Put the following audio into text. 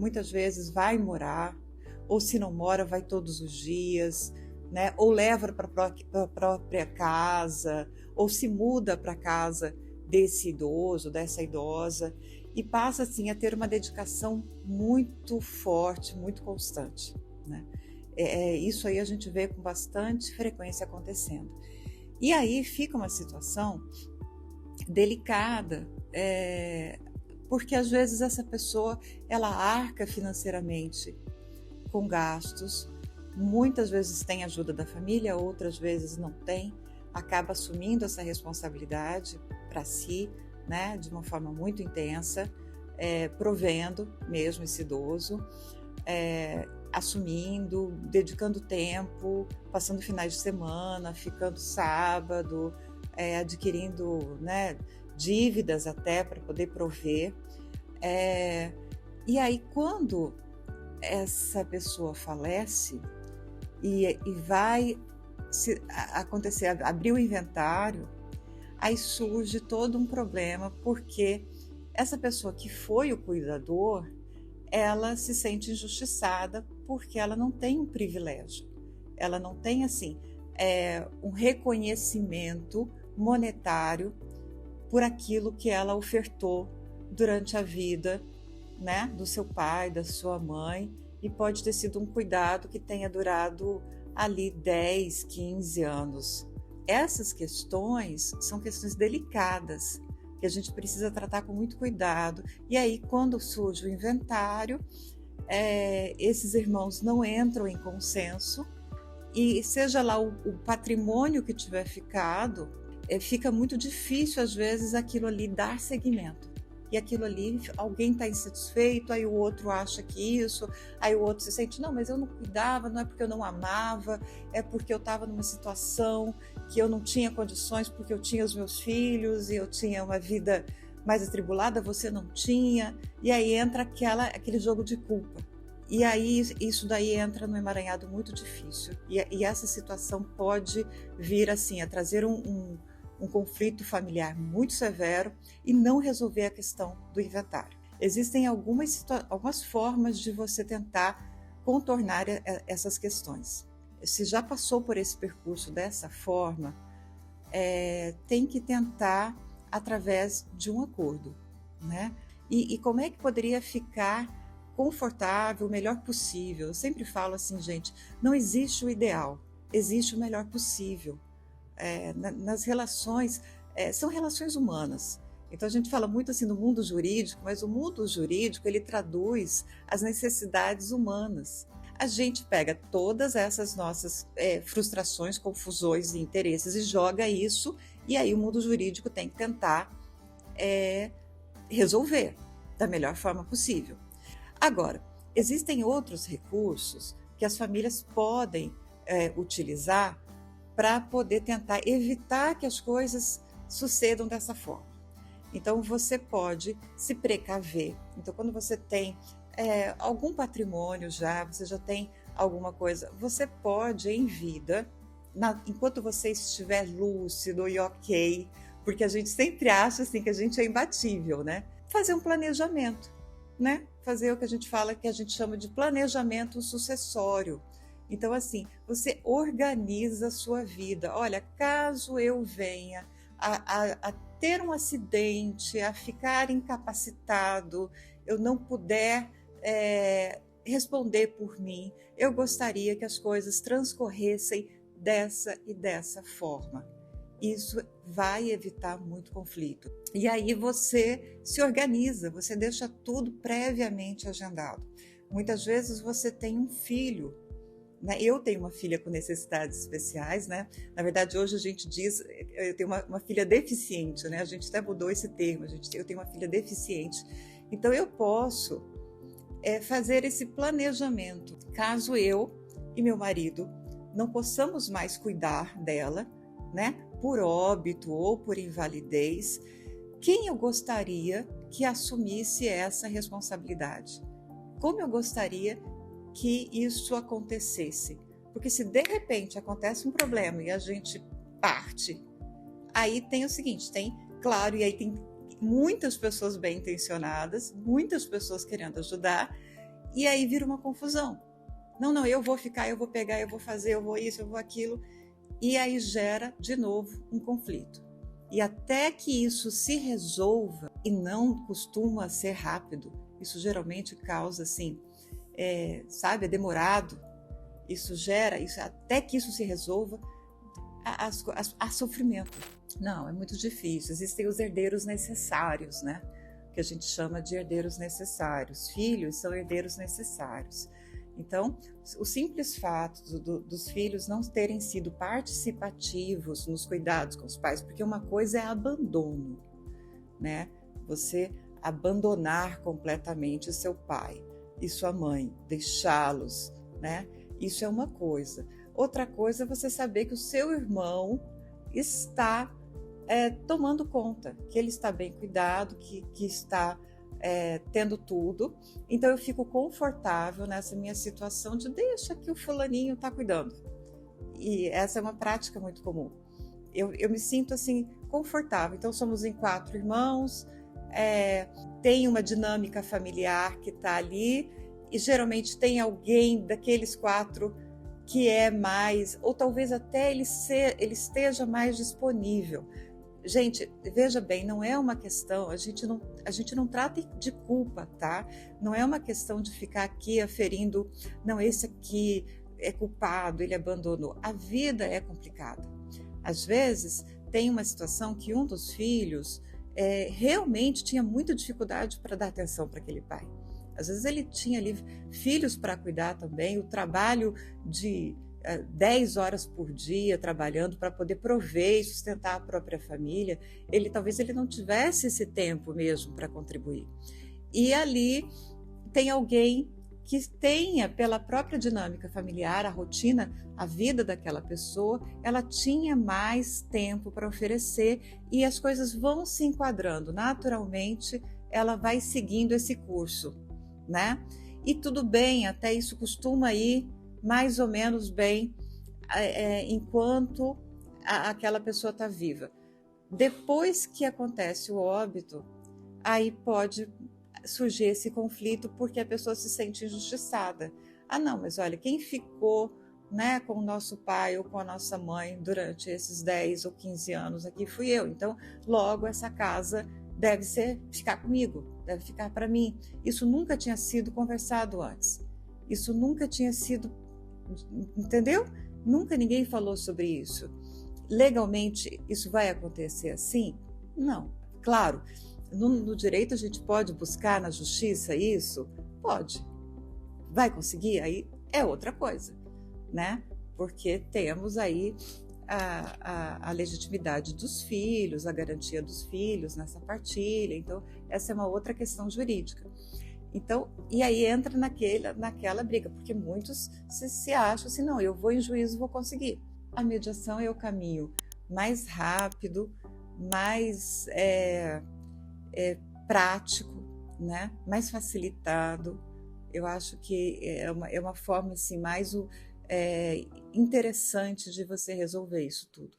muitas vezes vai morar, ou se não mora, vai todos os dias, né? Ou leva para a própria casa, ou se muda para a casa desse idoso, dessa idosa, e passa assim a ter uma dedicação muito forte, muito constante, né? Isso aí a gente vê com bastante frequência acontecendo. E aí fica uma situação delicada, porque às vezes essa pessoa ela arca financeiramente com gastos, muitas vezes tem ajuda da família, outras vezes não tem, acaba assumindo essa responsabilidade para si, né, de uma forma muito intensa, provendo mesmo esse idoso, assumindo, dedicando tempo, passando finais de semana, ficando sábado, adquirindo, né, dívidas até para poder prover. E aí, quando essa pessoa falece e vai acontecer, abrir o inventário, aí surge todo um problema, porque essa pessoa que foi o cuidador, ela se sente injustiçada porque ela não tem um privilégio, ela não tem assim um reconhecimento monetário por aquilo que ela ofertou durante a vida, né, do seu pai, da sua mãe, e pode ter sido um cuidado que tenha durado ali 10, 15 anos. Essas questões são questões delicadas, que a gente precisa tratar com muito cuidado. E aí, quando surge o inventário, esses irmãos não entram em consenso, e seja lá o patrimônio que tiver ficado, fica muito difícil, às vezes, aquilo ali dar seguimento. E aquilo ali, alguém está insatisfeito, aí o outro acha que isso, aí o outro se sente, não, mas eu não cuidava, não é porque eu não amava, é porque eu estava numa situação que eu não tinha condições, porque eu tinha os meus filhos e eu tinha uma vida mais atribulada, você não tinha, e aí entra aquele jogo de culpa. E aí isso daí entra num emaranhado muito difícil. E essa situação pode vir assim a trazer um conflito familiar muito severo e não resolver a questão do inventário. Existem algumas formas de você tentar contornar essas questões. Se já passou por esse percurso dessa forma, tem que tentar através de um acordo, né? E como é que poderia ficar confortável, o melhor possível? Eu sempre falo assim, gente, não existe o ideal, existe o melhor possível. Nas relações, são relações humanas. Então a gente fala muito assim do mundo jurídico, mas o mundo jurídico ele traduz as necessidades humanas. A gente pega todas essas nossas frustrações, confusões e interesses e joga isso, e aí o mundo jurídico tem que tentar resolver da melhor forma possível. Agora, existem outros recursos que as famílias podem utilizar para poder tentar evitar que as coisas sucedam dessa forma. Então, você pode se precaver. Então, quando você tem algum patrimônio você já tem alguma coisa, você pode, em vida, enquanto você estiver lúcido e ok, porque a gente sempre acha assim, que a gente é imbatível, né? Fazer um planejamento, né? Fazer o que a gente fala, que a gente chama de planejamento sucessório. Então, assim, você organiza a sua vida. Olha, caso eu venha a ter um acidente, a ficar incapacitado, eu não puder responder por mim, eu gostaria que as coisas transcorressem dessa e dessa forma. Isso vai evitar muito conflito. E aí você se organiza, você deixa tudo previamente agendado. Muitas vezes você tem um filho, né? Eu tenho uma filha com necessidades especiais, né? Na verdade, hoje a gente diz, eu tenho uma filha deficiente, né? A gente até mudou esse termo, eu tenho uma filha deficiente. Então eu posso fazer esse planejamento. Caso eu e meu marido não possamos mais cuidar dela, né? Por óbito ou por invalidez, quem eu gostaria que assumisse essa responsabilidade? Como eu gostaria que isso acontecesse? Porque se de repente acontece um problema e a gente parte, aí tem o seguinte, claro, e aí tem muitas pessoas bem intencionadas, muitas pessoas querendo ajudar, E aí vira uma confusão. Não, não, eu vou ficar, eu vou pegar, eu vou fazer, eu vou isso, eu vou aquilo. E aí gera, de novo, um conflito. E até que isso se resolva, e não costuma ser rápido, isso geralmente causa, assim, sabe, é demorado, isso gera, até que isso se resolva, há sofrimento. Não, é muito difícil. Existem os herdeiros necessários, né? Que a gente chama de herdeiros necessários. Filhos são herdeiros necessários. Então, o simples fato dos filhos não terem sido participativos nos cuidados com os pais, porque uma coisa é abandono, né? Você abandonar completamente seu pai e sua mãe, deixá-los, né? Isso é uma coisa. Outra coisa é você saber que o seu irmão está tomando conta, que ele está bem cuidado, que está tendo tudo. Então eu fico confortável nessa minha situação de deixa que o fulaninho está cuidando. E essa é uma prática muito comum. Eu me sinto assim confortável. Então somos em 4 irmãos, tem uma dinâmica familiar que está ali e geralmente tem alguém daqueles 4 que é mais, ou talvez até ele esteja mais disponível. Gente, veja bem, não é uma questão, a gente não trata de culpa, tá? Não é uma questão de ficar aqui aferindo, não, esse aqui é culpado, ele abandonou. A vida é complicada. Às vezes, tem uma situação que um dos filhos realmente tinha muita dificuldade para dar atenção para aquele pai. Às vezes ele tinha ali filhos para cuidar também, o trabalho de 10 horas por dia trabalhando para poder prover e sustentar a própria família, talvez ele não tivesse esse tempo mesmo para contribuir. E ali tem alguém que tenha, pela própria dinâmica familiar, a rotina, a vida daquela pessoa, ela tinha mais tempo para oferecer e as coisas vão se enquadrando. Naturalmente, ela vai seguindo esse curso, né? E tudo bem, até isso costuma ir mais ou menos bem enquanto aquela pessoa está viva. Depois que acontece o óbito, aí pode surgir esse conflito porque a pessoa se sente injustiçada. Ah, não, mas olha, quem ficou, né, com o nosso pai ou com a nossa mãe durante esses 10 ou 15 anos aqui fui eu. Então, logo essa casa deve ficar comigo, deve ficar para mim. Isso nunca tinha sido conversado antes. Isso nunca tinha sido, entendeu? Nunca ninguém falou sobre isso. Legalmente, isso vai acontecer assim? Não. Claro, no direito a gente pode buscar na justiça isso? Pode. Vai conseguir? Aí é outra coisa, né? Porque temos aí a legitimidade dos filhos, a garantia dos filhos nessa partilha. Então, essa é uma outra questão jurídica. Então, e aí entra naquela briga, porque muitos se acham assim, não, eu vou em juízo, vou conseguir. A mediação é o caminho mais rápido, mais prático, né? Mais facilitado. Eu acho que é uma forma assim, mais interessante de você resolver isso tudo.